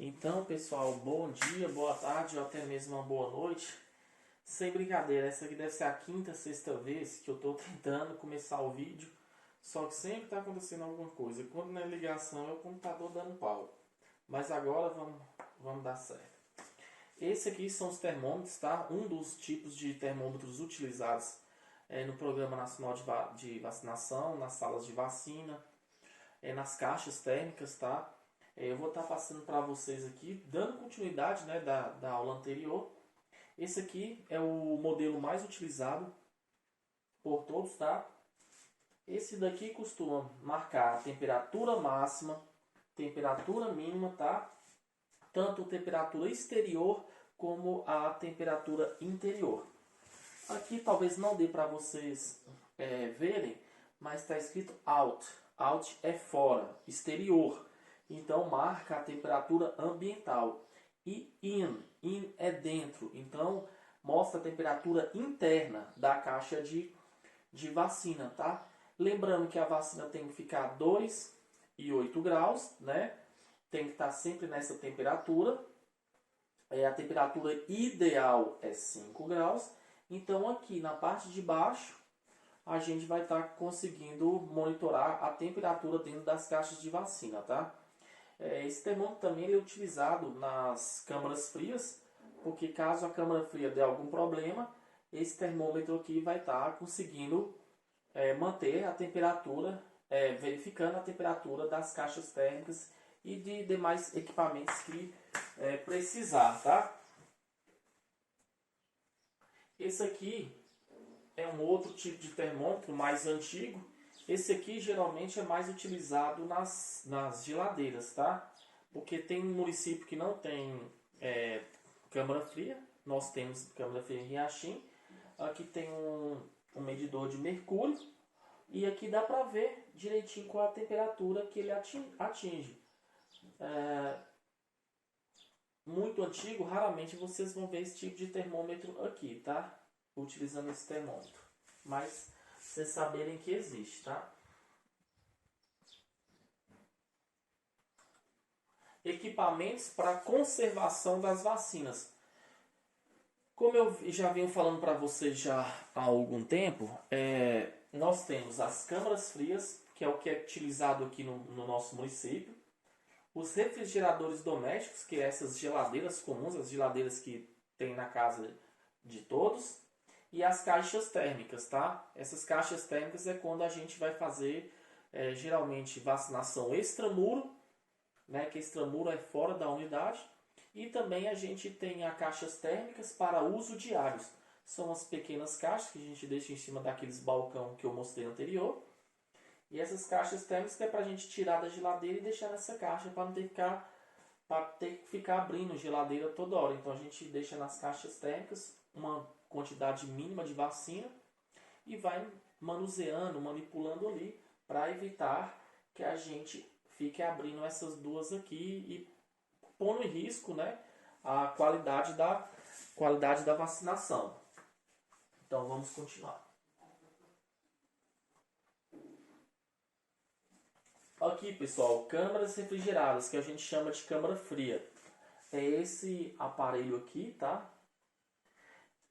Então, pessoal, bom dia, boa tarde ou até mesmo uma boa noite. Sem brincadeira, essa aqui deve ser a quinta, sexta vez que eu estou tentando começar o vídeo, só que sempre está acontecendo alguma coisa. Quando não é ligação, é o computador dando pau. Mas agora vamos dar certo. Esse aqui são os termômetros, tá? Um dos tipos de termômetros utilizados no Programa Nacional de Vacinação, nas salas de vacina, nas caixas térmicas, tá? Eu vou estar passando para vocês aqui, dando continuidade, né, da aula anterior. Esse aqui é o modelo mais utilizado por todos, tá? Esse daqui costuma marcar a temperatura máxima, temperatura mínima, tá? Tanto a temperatura exterior como a temperatura interior. Aqui talvez não dê para vocês verem, mas está escrito out. Out é fora, exterior. Então marca a temperatura ambiental. E in é dentro. Então mostra a temperatura interna da caixa de vacina, tá? Lembrando que a vacina tem que ficar 2 e 8 graus, né? Tem que estar sempre nessa temperatura. A temperatura ideal é 5 graus. Então aqui na parte de baixo a gente vai estar conseguindo monitorar a temperatura dentro das caixas de vacina, tá? Esse termômetro também ele é utilizado nas câmaras frias, porque caso a câmara fria dê algum problema, esse termômetro aqui vai estar conseguindo manter a temperatura, verificando a temperatura das caixas térmicas e de demais equipamentos que precisar, tá? Esse aqui é um outro tipo de termômetro mais antigo. Esse aqui geralmente é mais utilizado nas geladeiras, tá? Porque tem um município que não tem câmara fria. Nós temos câmara fria em Riachim. Aqui tem um medidor de mercúrio. E aqui dá para ver direitinho qual a temperatura que ele atinge. Muito antigo, raramente vocês vão ver esse tipo de termômetro aqui, tá? Utilizando esse termômetro. Mas vocês saberem que existe, tá? Equipamentos para conservação das vacinas. Como eu já venho falando para vocês já há algum tempo, nós temos as câmaras frias, que é o que é utilizado aqui no nosso município. Os refrigeradores domésticos, que é essas geladeiras comuns, as geladeiras que tem na casa de todos. E as caixas térmicas, tá? Essas caixas térmicas é quando a gente vai fazer geralmente vacinação extramuro, né? Que extramuro é fora da unidade. E também a gente tem as caixas térmicas para uso diário. São as pequenas caixas que a gente deixa em cima daqueles balcão que eu mostrei anterior. E essas caixas térmicas é para a gente tirar da geladeira e deixar nessa caixa para não ter que ficar abrindo geladeira toda hora. Então a gente deixa nas caixas térmicas uma quantidade mínima de vacina e vai manuseando, manipulando ali para evitar que a gente fique abrindo essas duas aqui e pondo em risco, né, a qualidade da vacinação. Então vamos continuar. Aqui, pessoal, câmaras refrigeradas, que a gente chama de câmara fria. É esse aparelho aqui, tá?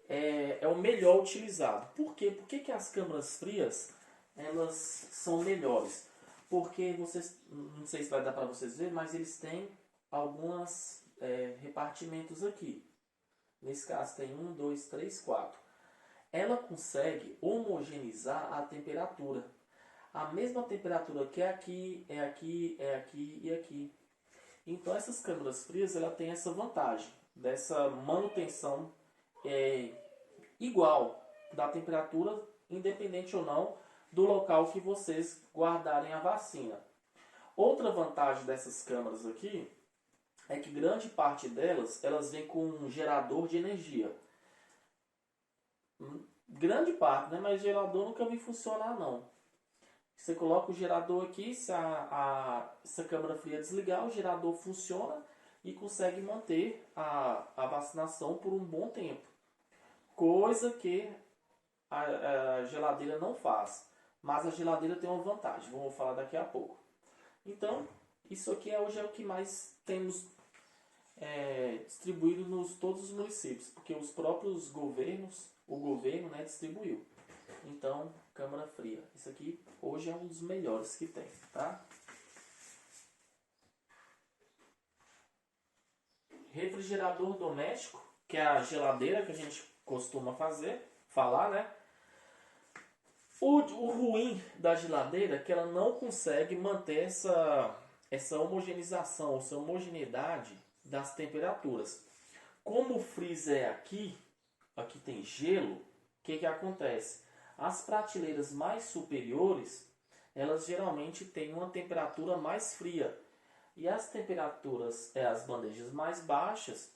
É o melhor utilizado. Por quê? Por que as câmaras frias elas são melhores? Porque vocês, não sei se vai dar para vocês verem, mas eles têm alguns repartimentos aqui. Nesse caso tem 1, 2, 3, 4. Ela consegue homogeneizar a temperatura. A mesma temperatura que é aqui, é aqui, é aqui e aqui. Então essas câmaras frias ela tem essa vantagem dessa manutenção igual da temperatura, independente ou não do local que vocês guardarem a vacina. Outra vantagem dessas câmaras aqui é que grande parte delas elas vêm com um gerador de energia. Grande parte, né? Mas gerador nunca vi funcionar não. Você coloca o gerador aqui, se essa câmara fria desligar, o gerador funciona e consegue manter a vacinação por um bom tempo. Coisa que a geladeira não faz. Mas a geladeira tem uma vantagem, vamos falar daqui a pouco. Então, isso aqui hoje é o que mais temos distribuído nos todos os municípios, porque os próprios governos, o governo, né, distribuiu. Então, câmara fria. Isso aqui hoje é um dos melhores que tem, tá? Refrigerador doméstico, que é a geladeira que a gente costuma falar, né? O ruim da geladeira é que ela não consegue manter essa homogeneização, essa homogeneidade das temperaturas. Como o freezer é aqui tem gelo, o que acontece? As prateleiras mais superiores, elas geralmente têm uma temperatura mais fria. E as temperaturas, as bandejas mais baixas,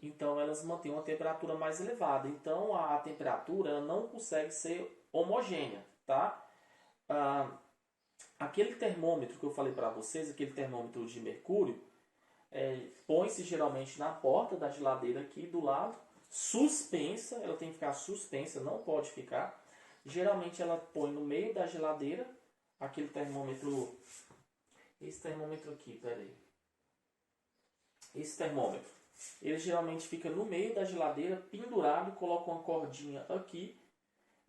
então elas mantêm uma temperatura mais elevada. Então a temperatura ela não consegue ser homogênea, tá? Aquele termômetro que eu falei para vocês, aquele termômetro de mercúrio, põe-se geralmente na porta da geladeira aqui do lado, suspensa, ela tem que ficar suspensa, não pode ficar. Geralmente ela põe no meio da geladeira, aquele termômetro, esse termômetro aqui, peraí. Esse termômetro, ele geralmente fica no meio da geladeira, pendurado, coloca uma cordinha aqui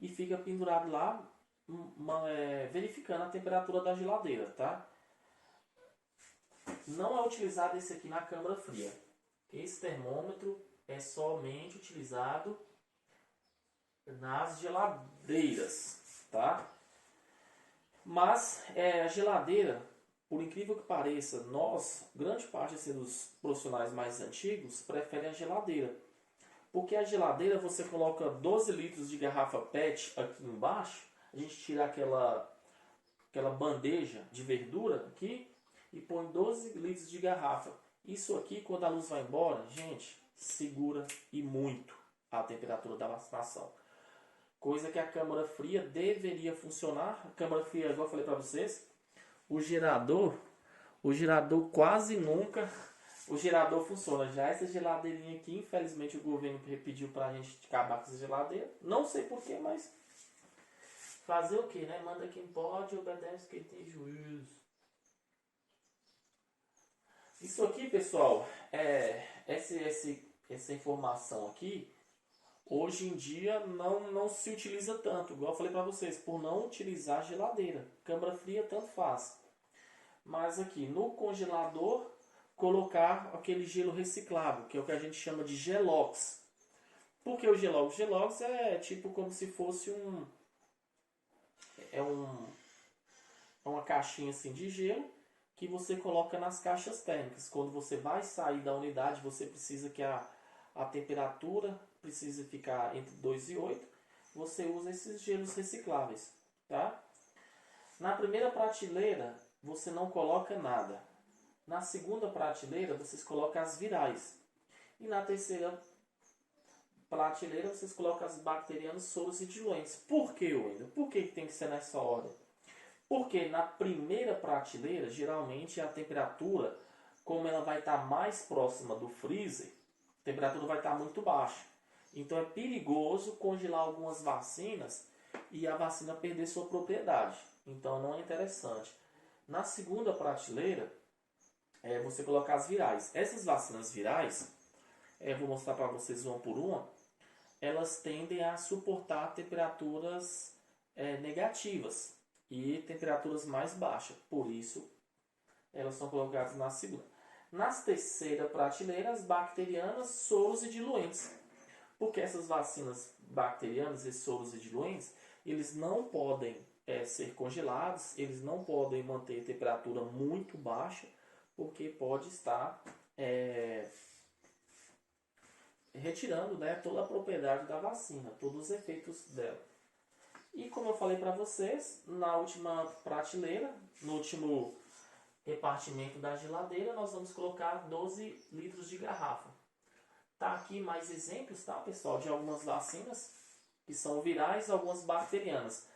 e fica pendurado lá, verificando a temperatura da geladeira, tá? Não é utilizado esse aqui na câmara fria. Esse termômetro é somente utilizado nas geladeiras, tá? Mas a geladeira, por incrível que pareça, grande parte dos profissionais mais antigos, preferem a geladeira. Porque a geladeira você coloca 12 litros de garrafa PET aqui embaixo, a gente tira aquela bandeja de verdura aqui e põe 12 litros de garrafa. Isso aqui, quando a luz vai embora, gente, segura e muito a temperatura da vacinação. Coisa que a câmara fria deveria funcionar. A câmara fria, igual eu falei para vocês, o gerador quase nunca o gerador funciona. Já essa geladeirinha aqui, infelizmente o governo pediu para a gente acabar com essa geladeira. Não sei porquê, mas fazer o que, né? Manda quem pode, obedece quem tem juízo. Isso aqui, pessoal, essa informação aqui, hoje em dia não se utiliza tanto, igual eu falei para vocês, por não utilizar geladeira. Câmara fria tanto faz. Mas aqui no congelador, colocar aquele gelo reciclável, que é o que a gente chama de gelox. Por que o gelox? O gelox é tipo como se fosse uma caixinha assim de gelo que você coloca nas caixas térmicas. Quando você vai sair da unidade, você precisa que a temperatura precisa ficar entre 2 e 8. Você usa esses gelos recicláveis, tá? Na primeira prateleira, você não coloca nada. Na segunda prateleira, vocês colocam as virais. E na terceira prateleira, vocês colocam as bacterianas, soros e diluentes. Por que, Wendel? Por que tem que ser nessa ordem? Porque na primeira prateleira, geralmente a temperatura, como ela vai estar mais próxima do freezer, a temperatura vai estar muito baixa. Então é perigoso congelar algumas vacinas e a vacina perder sua propriedade. Então não é interessante. Na segunda prateleira, você colocar as virais. Essas vacinas virais, vou mostrar para vocês uma por uma, elas tendem a suportar temperaturas negativas e temperaturas mais baixas. Por isso, elas são colocadas na segunda. Nas terceira prateleira, as bacterianas, soros e diluentes. Porque essas vacinas bacterianas, esses soros e diluentes, eles não podem ser congelados, eles não podem manter temperatura muito baixa, porque pode estar retirando, né, toda a propriedade da vacina, todos os efeitos dela. E como eu falei para vocês, na última prateleira, no último repartimento da geladeira, nós vamos colocar 12 litros de garrafa. Tá aqui mais exemplos, tá, pessoal, de algumas vacinas que são virais e algumas bacterianas.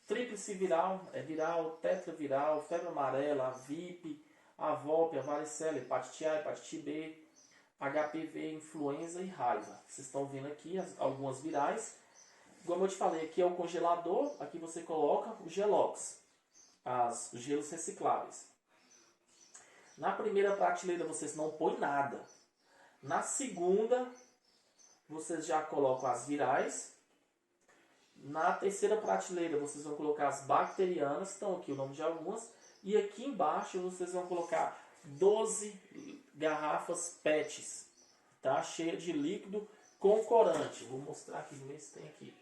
Tríplice viral, viral, tetraviral, febre amarela, a VIP, a VOP, a varicela, hepatite A, hepatite B, HPV, influenza e raiva. Vocês estão vendo aqui algumas virais. Como eu te falei, aqui é o congelador, aqui você coloca o gelox, os gelos recicláveis. Na primeira prateleira vocês não põem nada. Na segunda, vocês já colocam as virais. Na terceira prateleira, vocês vão colocar as bacterianas, estão aqui o nome de algumas. E aqui embaixo, vocês vão colocar 12 garrafas PETs, tá? Cheia de líquido com corante. Vou mostrar aqui, ver se tem aqui.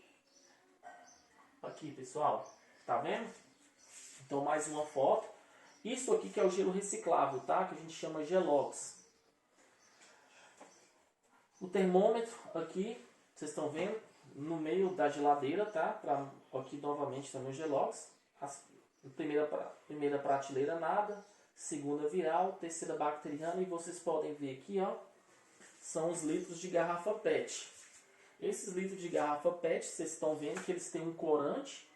Aqui, pessoal, tá vendo? Então, mais uma foto. Isso aqui que é o gelo reciclável, tá? Que a gente chama Gelox. O termômetro aqui, vocês estão vendo, no meio da geladeira, tá? Aqui novamente também o Gelox. Primeira prateleira nada, segunda viral, terceira bacteriana e vocês podem ver aqui, ó, são os litros de garrafa PET. Esses litros de garrafa PET, vocês estão vendo que eles têm um corante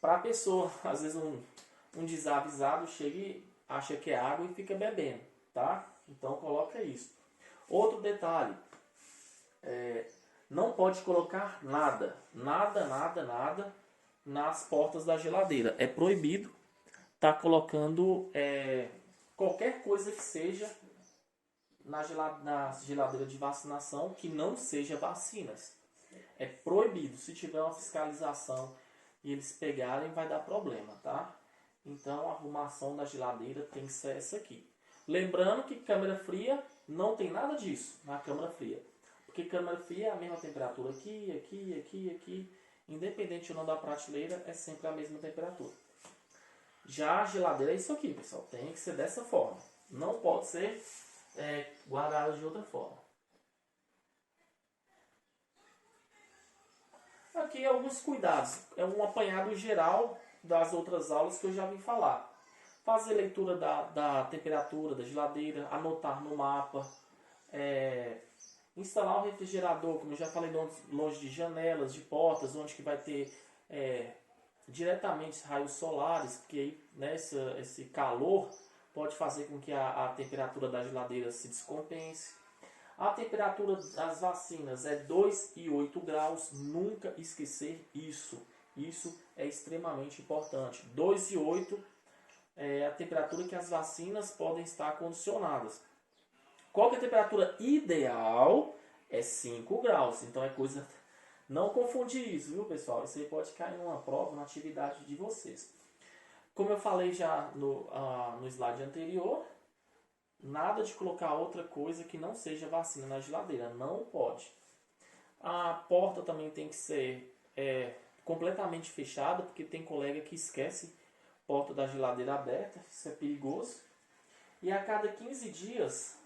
para a pessoa, às vezes um desavisado chega e acha que é água e fica bebendo, tá? Então coloca isso. Outro detalhe, não pode colocar nada nas portas da geladeira. É proibido estar colocando qualquer coisa que seja na geladeira de vacinação que não seja vacinas. É proibido. Se tiver uma fiscalização e eles pegarem, vai dar problema, tá? Então a arrumação da geladeira tem que ser essa aqui. Lembrando que câmara fria não tem nada disso na câmara fria. Porque câmara fria é a mesma temperatura aqui. Independente ou não da prateleira, é sempre a mesma temperatura. Já a geladeira é isso aqui, pessoal. Tem que ser dessa forma. Não pode ser guardada de outra forma. Aqui alguns cuidados. É um apanhado geral das outras aulas que eu já vim falar. Fazer leitura da temperatura da geladeira, anotar no mapa, instalar o refrigerador, como eu já falei, longe de janelas, de portas, onde que vai ter diretamente raios solares, porque aí, né, esse calor pode fazer com que a temperatura da geladeira se descompense. A temperatura das vacinas é 2,8 graus, nunca esquecer isso. Isso é extremamente importante. 2,8 é a temperatura que as vacinas podem estar condicionadas. Qual que é a temperatura ideal? É 5 graus. Então é coisa... Não confundir isso, viu, pessoal? Isso aí pode cair numa prova, na atividade de vocês. Como eu falei já no slide anterior, nada de colocar outra coisa que não seja vacina na geladeira. Não pode. A porta também tem que ser completamente fechada, porque tem colega que esquece porta da geladeira aberta. Isso é perigoso. E a cada 15 dias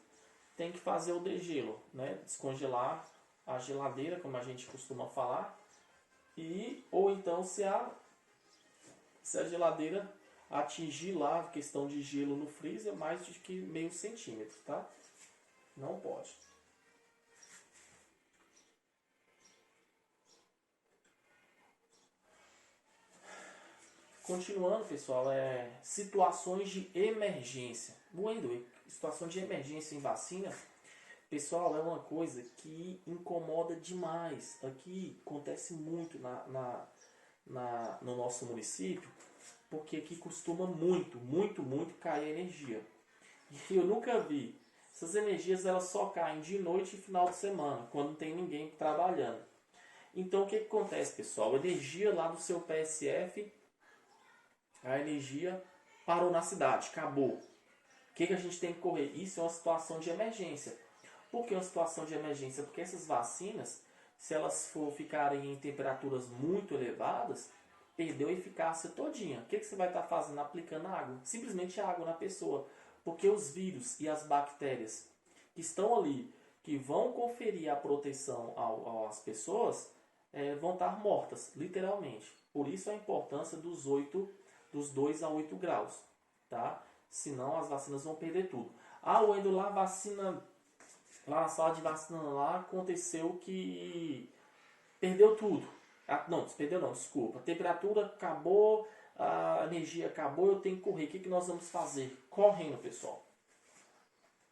tem que fazer o degelo, né? Descongelar a geladeira, como a gente costuma falar. Ou então se a geladeira atingir lá a questão de gelo no freezer mais de que meio centímetro, tá? Não pode. Continuando, pessoal, situações de emergência. Situação de emergência em vacina, pessoal, é uma coisa que incomoda demais. Aqui acontece muito no nosso município, porque aqui costuma muito cair energia. E eu nunca vi. Essas energias elas só caem de noite e final de semana, quando não tem ninguém trabalhando. Então o que acontece, pessoal? A energia lá do seu PSF, a energia parou na cidade, acabou. O que a gente tem que correr? Isso é uma situação de emergência. Por que uma situação de emergência? Porque essas vacinas, se elas ficarem em temperaturas muito elevadas, perdeu a eficácia todinha. O que você vai estar fazendo? Aplicando água. Simplesmente água na pessoa. Porque os vírus e as bactérias que estão ali, que vão conferir a proteção às pessoas, vão estar mortas, literalmente. Por isso a importância dos 2 a 8 graus. Tá? Senão as vacinas vão perder tudo. O Wendel, lá na sala de vacina lá, aconteceu que perdeu tudo. Desculpa. A temperatura acabou, a energia acabou, eu tenho que correr. O que nós vamos fazer? Correndo, pessoal.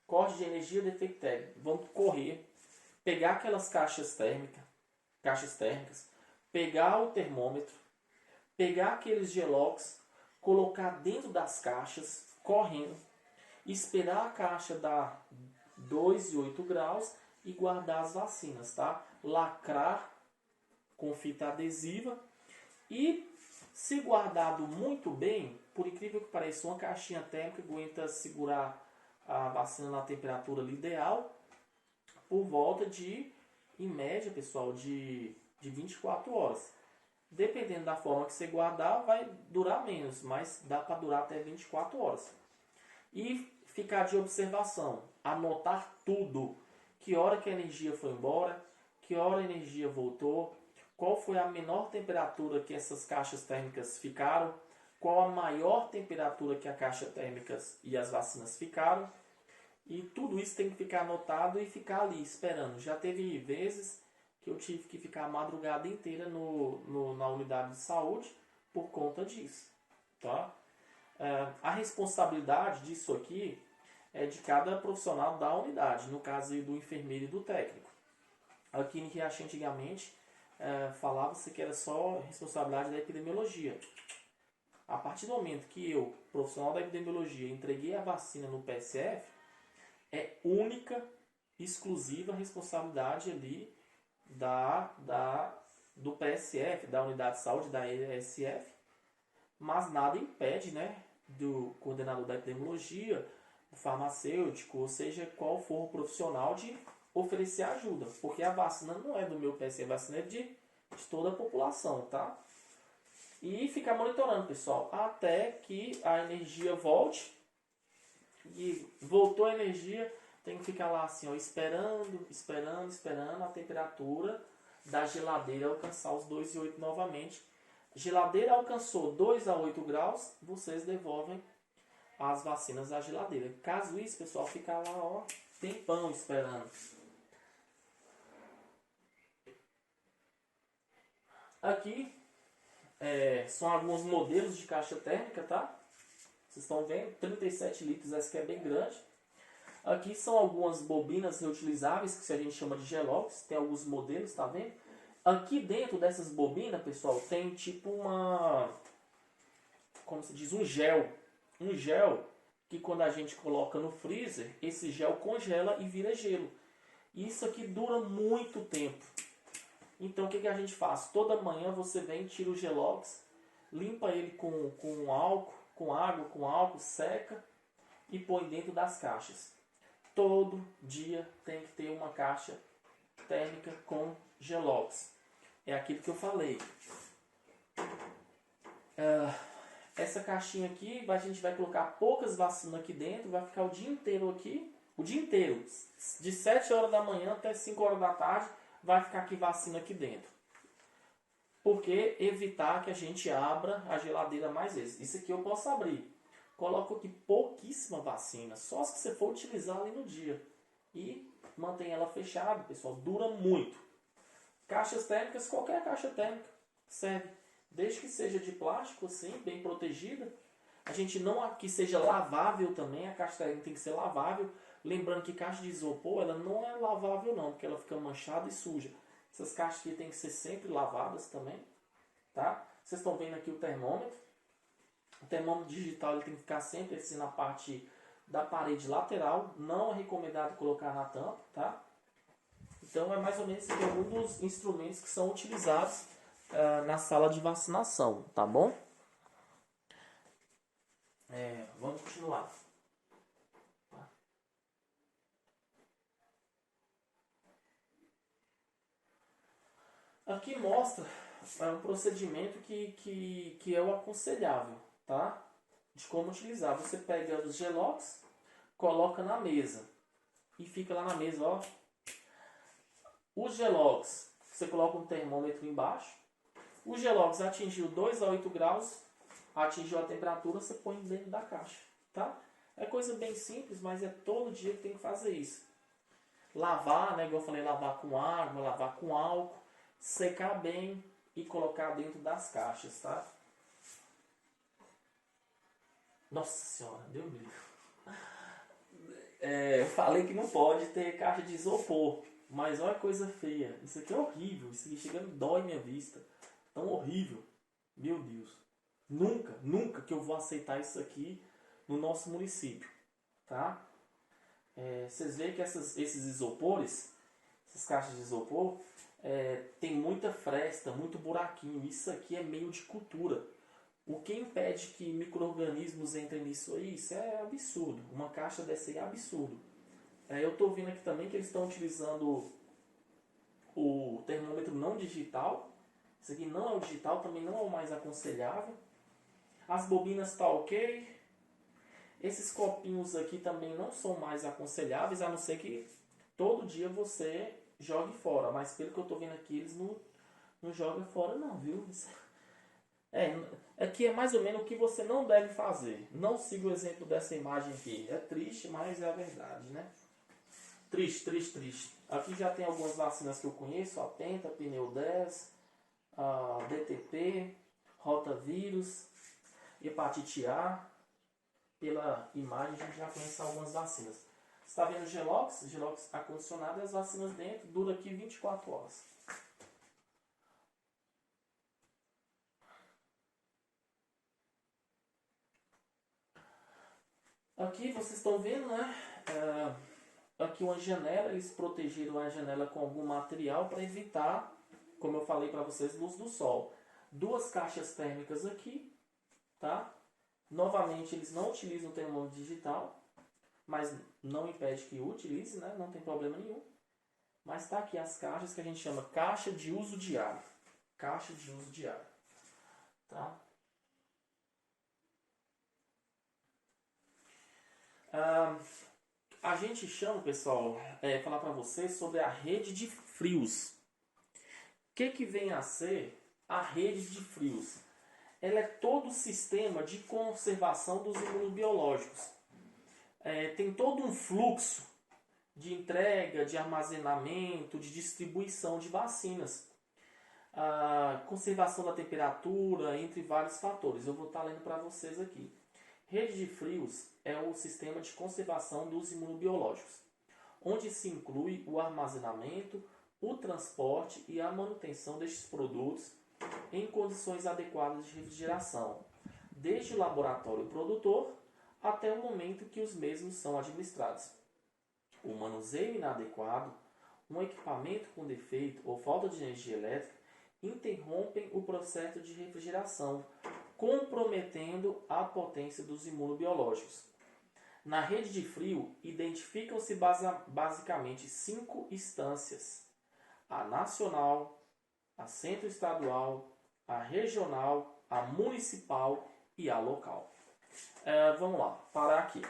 Corte de energia defectante. Vamos correr, pegar aquelas caixas térmicas, pegar o termômetro, pegar aqueles gelox, colocar dentro das caixas, correndo, esperar a caixa dar 2 e 8 graus e guardar as vacinas, tá? Lacrar com fita adesiva e, se guardado muito bem, por incrível que pareça, uma caixinha térmica aguenta segurar a vacina na temperatura ideal por volta de, em média, pessoal, de 24 horas. Dependendo da forma que você guardar, vai durar menos, mas dá para durar até 24 horas. E ficar de observação, anotar tudo. Que hora que a energia foi embora, que hora a energia voltou, qual foi a menor temperatura que essas caixas térmicas ficaram, qual a maior temperatura que a caixa térmica e as vacinas ficaram. E tudo isso tem que ficar anotado e ficar ali esperando. Já teve vezes que eu tive que ficar a madrugada inteira na unidade de saúde por conta disso. Tá? A responsabilidade disso aqui é de cada profissional da unidade, no caso do enfermeiro e do técnico. Aqui em Riachão, antigamente, falava-se que era só responsabilidade da epidemiologia. A partir do momento que eu, profissional da epidemiologia, entreguei a vacina no PSF, é única, exclusiva responsabilidade ali do PSF, da unidade de saúde, da ESF, mas nada impede, né, do coordenador da epidemiologia, do farmacêutico, ou seja, qual for o profissional, de oferecer ajuda, porque a vacina não é do meu PSF, a vacina é de toda a população, tá? E ficar monitorando, pessoal, até que a energia volte. E voltou a energia, tem que ficar lá assim, ó, esperando a temperatura da geladeira alcançar os 2 e 8 novamente. Geladeira alcançou 2 a 8 graus, vocês devolvem as vacinas à geladeira. Caso isso, pessoal, ficar lá, ó, tempão esperando. Aqui são alguns modelos de caixa térmica, tá? Vocês estão vendo? 37 litros, essa aqui é bem grande. Aqui são algumas bobinas reutilizáveis, que a gente chama de Gelox. Tem alguns modelos, tá vendo? Aqui dentro dessas bobinas, pessoal, tem tipo como se diz, um gel. Um gel que quando a gente coloca no freezer, esse gel congela e vira gelo. Isso aqui dura muito tempo. Então o que a gente faz? Toda manhã você vem, tira o Gelox, limpa ele com álcool, com água, com álcool, seca e põe dentro das caixas. Todo dia tem que ter uma caixa térmica com Gelox. É aquilo que eu falei. Essa caixinha aqui, a gente vai colocar poucas vacinas aqui dentro, vai ficar o dia inteiro aqui, o dia inteiro, de 7 horas da manhã até 5 horas da tarde, vai ficar aqui vacina aqui dentro. Porque evitar que a gente abra a geladeira mais vezes. Isso aqui eu posso abrir. Coloco aqui pouquíssima vacina, só as que você for utilizar ali no dia. E mantém ela fechada, pessoal, dura muito. Caixas térmicas, qualquer caixa térmica serve. Desde que seja de plástico, assim, bem protegida. A gente não que seja lavável também, a caixa térmica tem que ser lavável. Lembrando que caixa de isopor, ela não é lavável não, porque ela fica manchada e suja. Essas caixas aqui tem que ser sempre lavadas também, tá? Vocês estão vendo aqui o termômetro. O termômetro digital ele tem que ficar sempre assim na parte da parede lateral. Não é recomendado colocar na tampa, tá? Então é mais ou menos aqui alguns dos instrumentos que são utilizados na sala de vacinação, tá bom? Vamos continuar. Aqui mostra um procedimento que é o aconselhável, tá? De como utilizar. Você pega os Gelox, coloca na mesa e fica lá na mesa, ó. Os Gelox, você coloca um termômetro embaixo. O Gelox atingiu 2 a 8 graus, atingiu a temperatura, você põe dentro da caixa, tá? É coisa bem simples, mas é todo dia que tem que fazer isso. Lavar, né? Igual eu falei, lavar com água, lavar com álcool, secar bem e colocar dentro das caixas, tá? Nossa senhora, Deus me livre. Eu falei que não pode ter caixa de isopor, mas olha que coisa feia. Isso aqui é horrível, isso aqui chega me dói minha vista. Tão horrível. Meu Deus. Nunca que eu vou aceitar isso aqui no nosso município, tá? Vocês veem que esses isopores, essas caixas de isopor, tem muita fresta, muito buraquinho. Isso aqui é meio de cultura. O que impede que micro-organismos entrem nisso aí? Isso é absurdo. Uma caixa dessa aí é absurdo. Eu estou vendo aqui também que eles estão utilizando o termômetro não digital. Isso aqui não é o digital, também não é o mais aconselhável. As bobinas está ok. Esses copinhos aqui também não são mais aconselháveis, a não ser que todo dia você jogue fora. Mas pelo que eu estou vendo aqui, eles não jogam fora não, viu? Aqui é mais ou menos o que você não deve fazer. Não siga o exemplo dessa imagem aqui. É triste, mas é a verdade, né? Triste, triste, triste. Aqui já tem algumas vacinas que eu conheço. A Penta, Pneu 10, a DTP, Rotavírus, Hepatite A. Pela imagem a gente já conhece algumas vacinas. Você está vendo o Gelox? Gelox acondicionado e as vacinas dentro. Dura aqui 24 horas. Aqui vocês estão vendo, né? Aqui uma janela, eles protegeram a janela com algum material para evitar, como eu falei para vocês, luz do sol. 2 caixas térmicas aqui, tá? Novamente, eles não utilizam o termômetro digital, mas não impede que utilize, né? Não tem problema nenhum. Mas tá aqui as caixas que a gente chama caixa de uso diário. Caixa de uso diário, tá? A gente chama, pessoal, falar para vocês sobre a rede de frios. O que vem a ser a rede de frios? Ela é todo o sistema de conservação dos imunobiológicos. Tem todo um fluxo de entrega, de armazenamento, de distribuição de vacinas. A conservação da temperatura, entre vários fatores. Eu vou estar lendo para vocês aqui. Rede de frios é o sistema de conservação dos imunobiológicos, onde se inclui o armazenamento, o transporte e a manutenção destes produtos em condições adequadas de refrigeração, desde o laboratório produtor até o momento que os mesmos são administrados. O manuseio inadequado, um equipamento com defeito ou falta de energia elétrica interrompem o processo de refrigeração, comprometendo a potência dos imunobiológicos. Na rede de frio, identificam-se basicamente 5 instâncias: a nacional, a centro-estadual, a regional, a municipal e a local. Vamos lá, parar aqui.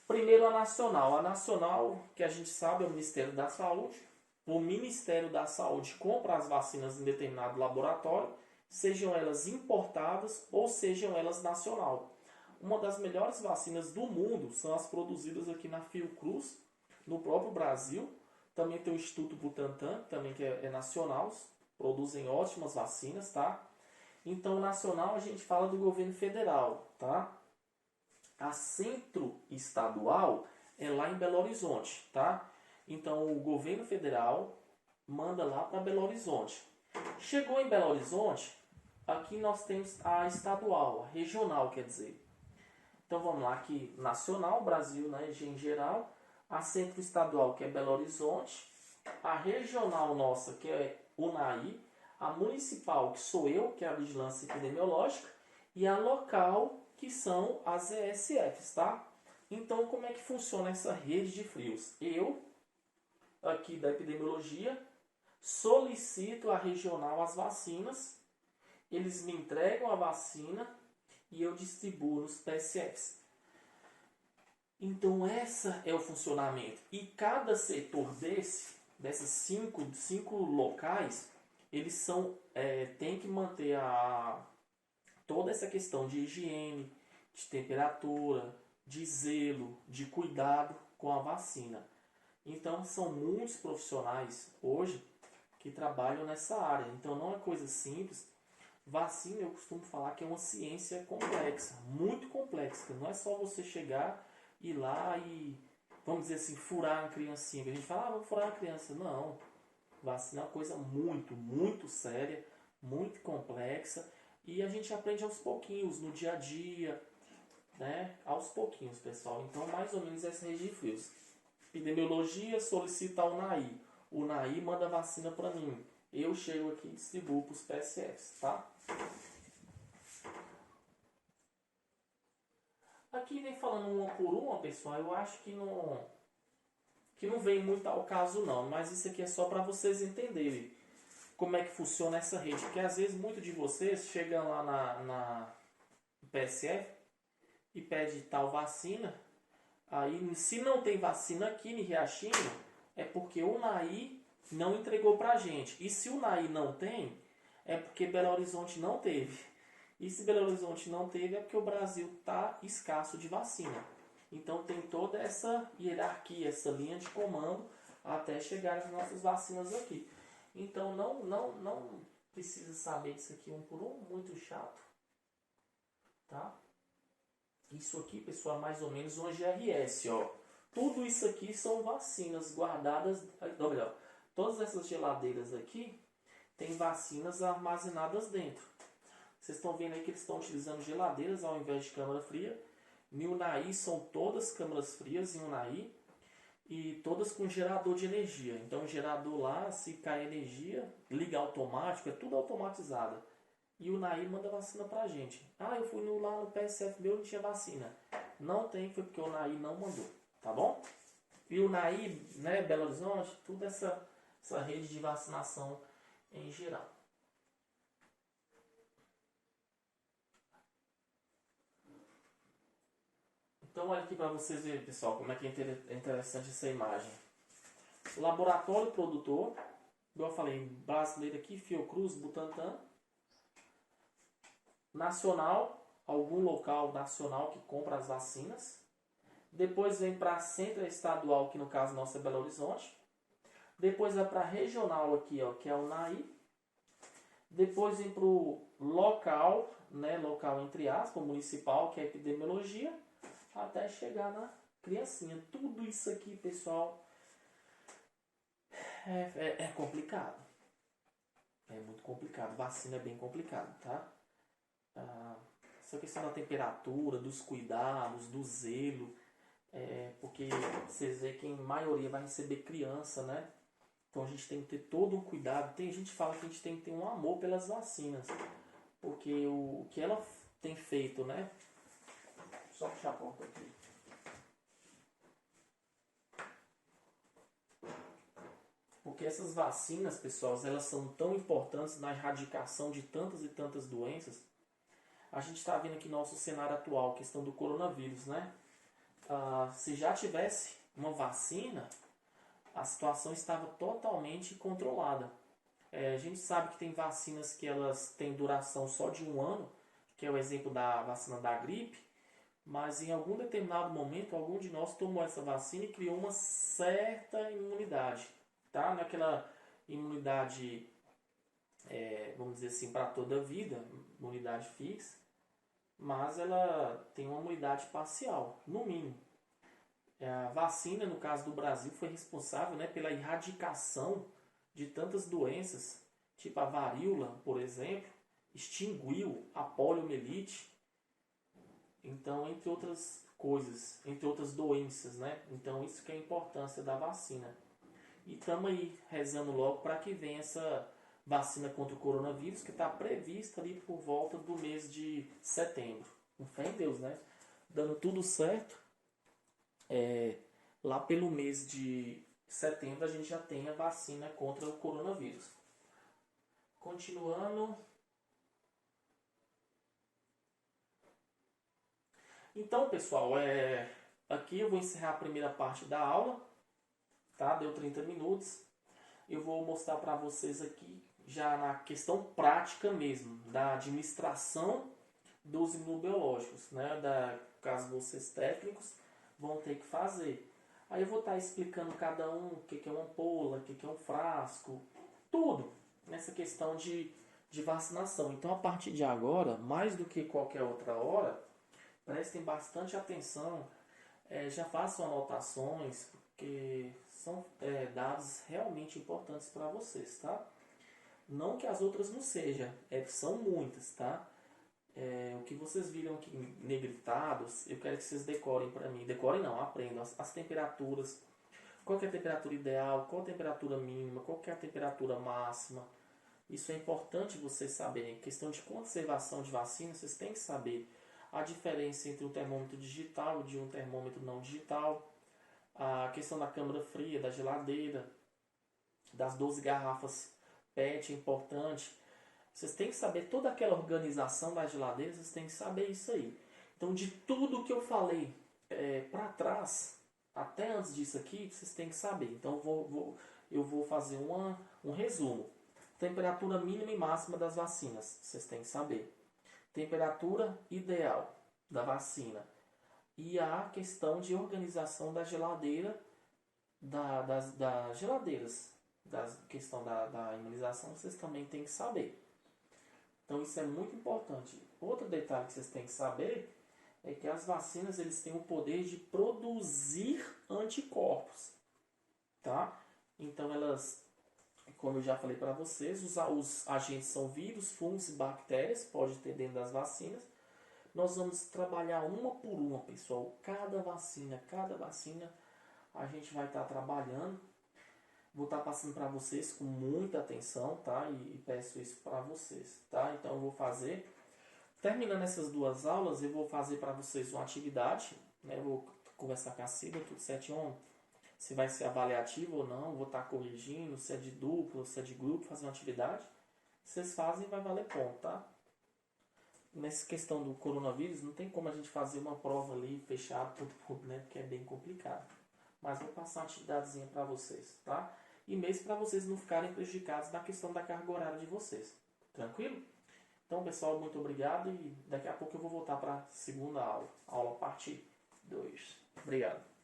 Primeiro a nacional. A nacional, que a gente sabe, é o Ministério da Saúde. O Ministério da Saúde compra as vacinas em determinado laboratório, sejam elas importadas ou sejam elas nacional. Uma das melhores vacinas do mundo são as produzidas aqui na Fiocruz, no próprio Brasil. Também tem o Instituto Butantan, também que é nacional, produzem ótimas vacinas, tá? Então, nacional a gente fala do governo federal, tá? A centro-estadual é lá em Belo Horizonte, tá? Então, o governo federal manda lá para Belo Horizonte. Chegou em Belo Horizonte, aqui nós temos a estadual, a regional, quer dizer. Então, vamos lá, aqui nacional, Brasil, né, em geral. A centro-estadual, que é Belo Horizonte. A regional nossa, que é UNAI. A municipal, que sou eu, que é a Vigilância Epidemiológica. E a local, que são as ESFs, tá? Então, como é que funciona essa rede de frios? Eu, aqui da epidemiologia, solicito à regional as vacinas, eles me entregam a vacina e eu distribuo nos PSFs. Então, essa é o funcionamento. E cada setor dessas cinco locais, eles têm que manter toda essa questão de higiene, de temperatura, de zelo, de cuidado com a vacina. Então, são muitos profissionais hoje que trabalham nessa área. Então, não é coisa simples. Vacina, eu costumo falar que é uma ciência complexa, muito complexa. Não é só você chegar, ir lá e, vamos dizer assim, furar uma criancinha. A gente fala, vou furar uma criança. Não. Vacina é uma coisa muito, muito séria, muito complexa. E a gente aprende aos pouquinhos, no dia a dia. né, aos pouquinhos, pessoal. Então, mais ou menos essa rede de frios. Epidemiologia solicita ao UNAI. O UNAI manda a vacina para mim. Eu chego aqui e distribuo para os PSFs, tá? Aqui vem falando uma por uma, pessoal. Eu acho que não vem muito ao caso não, mas isso aqui é só para vocês entenderem como é que funciona essa rede. Porque às vezes muitos de vocês chegam lá na PSF e pede tal vacina. Aí, se não tem vacina aqui em Riachinho, é porque o UNAI não entregou pra gente. E se o UNAI não tem, é porque Belo Horizonte não teve. E se Belo Horizonte não teve, é porque o Brasil está escasso de vacina. Então tem toda essa hierarquia, essa linha de comando até chegar as nossas vacinas aqui. Então não precisa saber disso aqui um por um, muito chato, tá? Isso aqui, pessoal, é mais ou menos uma GRS, ó. Tudo isso aqui são vacinas guardadas, ou melhor, todas essas geladeiras aqui tem vacinas armazenadas dentro. Vocês estão vendo aí que eles estão utilizando geladeiras ao invés de câmara fria. Em Unai são todas câmaras frias em Unai e todas com gerador de energia. Então o gerador lá, se cai energia, liga automático, é tudo automatizado. E o Unai manda vacina pra gente. Ah, eu fui lá no PSF meu, não tinha vacina. Não tem, foi porque o Unai não mandou, tá bom? E o Unai, né, Belo Horizonte, tudo essa rede de vacinação em geral. Então olha aqui para vocês verem, pessoal, como é que é interessante essa imagem. Laboratório produtor, igual eu falei, brasileiro aqui, Fiocruz, Butantan. Nacional, algum local nacional que compra as vacinas. Depois vem para a centro estadual, que no caso nosso é Belo Horizonte. Depois vai para a regional aqui, ó, que é o UNAI. Depois vem para o local, né, local entre aspas, municipal, que é a epidemiologia, até chegar na criancinha. Tudo isso aqui, pessoal, é complicado. É muito complicado. Vacina é bem complicado, tá? Essa questão da temperatura, dos cuidados, do zelo, porque vocês veem que em maioria vai receber criança, né? Então a gente tem que ter todo um cuidado. Tem gente que fala que a gente tem que ter um amor pelas vacinas, porque o que ela tem feito, né? Só puxar a porta aqui. Porque essas vacinas, pessoal, elas são tão importantes na erradicação de tantas e tantas doenças. A gente está vendo aqui nosso cenário atual, questão do coronavírus, né? Se já tivesse uma vacina, a situação estava totalmente controlada. A gente sabe que tem vacinas que elas têm duração só de 1 ano, que é o exemplo da vacina da gripe, mas em algum determinado momento, algum de nós tomou essa vacina e criou uma certa imunidade, tá? Não é aquela imunidade, vamos dizer assim, para toda a vida, imunidade fixa, mas ela tem uma imunidade parcial, no mínimo. A vacina, no caso do Brasil, foi responsável, né, pela erradicação de tantas doenças, tipo a varíola, por exemplo, extinguiu a poliomielite, então, entre outras coisas, entre outras doenças, né? Então, isso que é a importância da vacina. E estamos aí rezando logo para que venha essa vacina contra o coronavírus, que está prevista ali por volta do mês de setembro. Com fé em Deus, né? Dando tudo certo, lá pelo mês de setembro a gente já tem a vacina contra o coronavírus. Continuando. Então, pessoal, aqui eu vou encerrar a primeira parte da aula, tá? Deu 30 minutos. Eu vou mostrar para vocês aqui já na questão prática mesmo, da administração dos imunobiológicos, né? Caso vocês técnicos vão ter que fazer. Aí eu vou estar explicando cada um o que é uma ampola, o que é um frasco, tudo nessa questão de vacinação. Então, a partir de agora, mais do que qualquer outra hora, prestem bastante atenção, já façam anotações, porque são dados realmente importantes para vocês, tá? Não que as outras não sejam, são muitas, tá? O que vocês viram aqui negritados, eu quero que vocês decorem para mim. Decorem não, aprendam as temperaturas. Qual que é a temperatura ideal, qual a temperatura mínima, qual que é a temperatura máxima. Isso é importante vocês saberem. Em questão de conservação de vacina, vocês têm que saber a diferença entre um termômetro digital e de um termômetro não digital. A questão da câmara fria, da geladeira, das 12 garrafas PET é importante. Vocês têm que saber toda aquela organização da geladeira, vocês têm que saber isso aí. Então, de tudo que eu falei para trás, até antes disso aqui, vocês têm que saber. Então, eu vou fazer um resumo. Temperatura mínima e máxima das vacinas, vocês têm que saber. Temperatura ideal da vacina. E a questão de organização da geladeira, das geladeiras. Da questão da imunização, vocês também têm que saber. Então isso é muito importante. Outro detalhe que vocês têm que saber é que as vacinas eles têm o poder de produzir anticorpos. Tá? Então elas, como eu já falei para vocês, os agentes são vírus, fungos e bactérias, pode ter dentro das vacinas. Nós vamos trabalhar uma por uma, pessoal. Cada vacina a gente vai estar trabalhando. Vou estar passando para vocês com muita atenção, tá? E peço isso para vocês, tá? Então eu vou fazer, terminando essas duas aulas, eu vou fazer para vocês uma atividade, né? Eu vou conversar com a Cida, tudo certinho, se vai ser avaliativo ou não, vou estar corrigindo, se é de duplo, se é de grupo, fazer uma atividade. Vocês fazem e vai valer ponto, tá? Nessa questão do coronavírus, não tem como a gente fazer uma prova ali fechada, tudo, né? Porque é bem complicado. Mas vou passar uma atividadezinha para vocês, tá? E mesmo para vocês não ficarem prejudicados na questão da carga horária de vocês. Tranquilo? Então, pessoal, muito obrigado e daqui a pouco eu vou voltar para a segunda aula. Aula parte 2. Obrigado.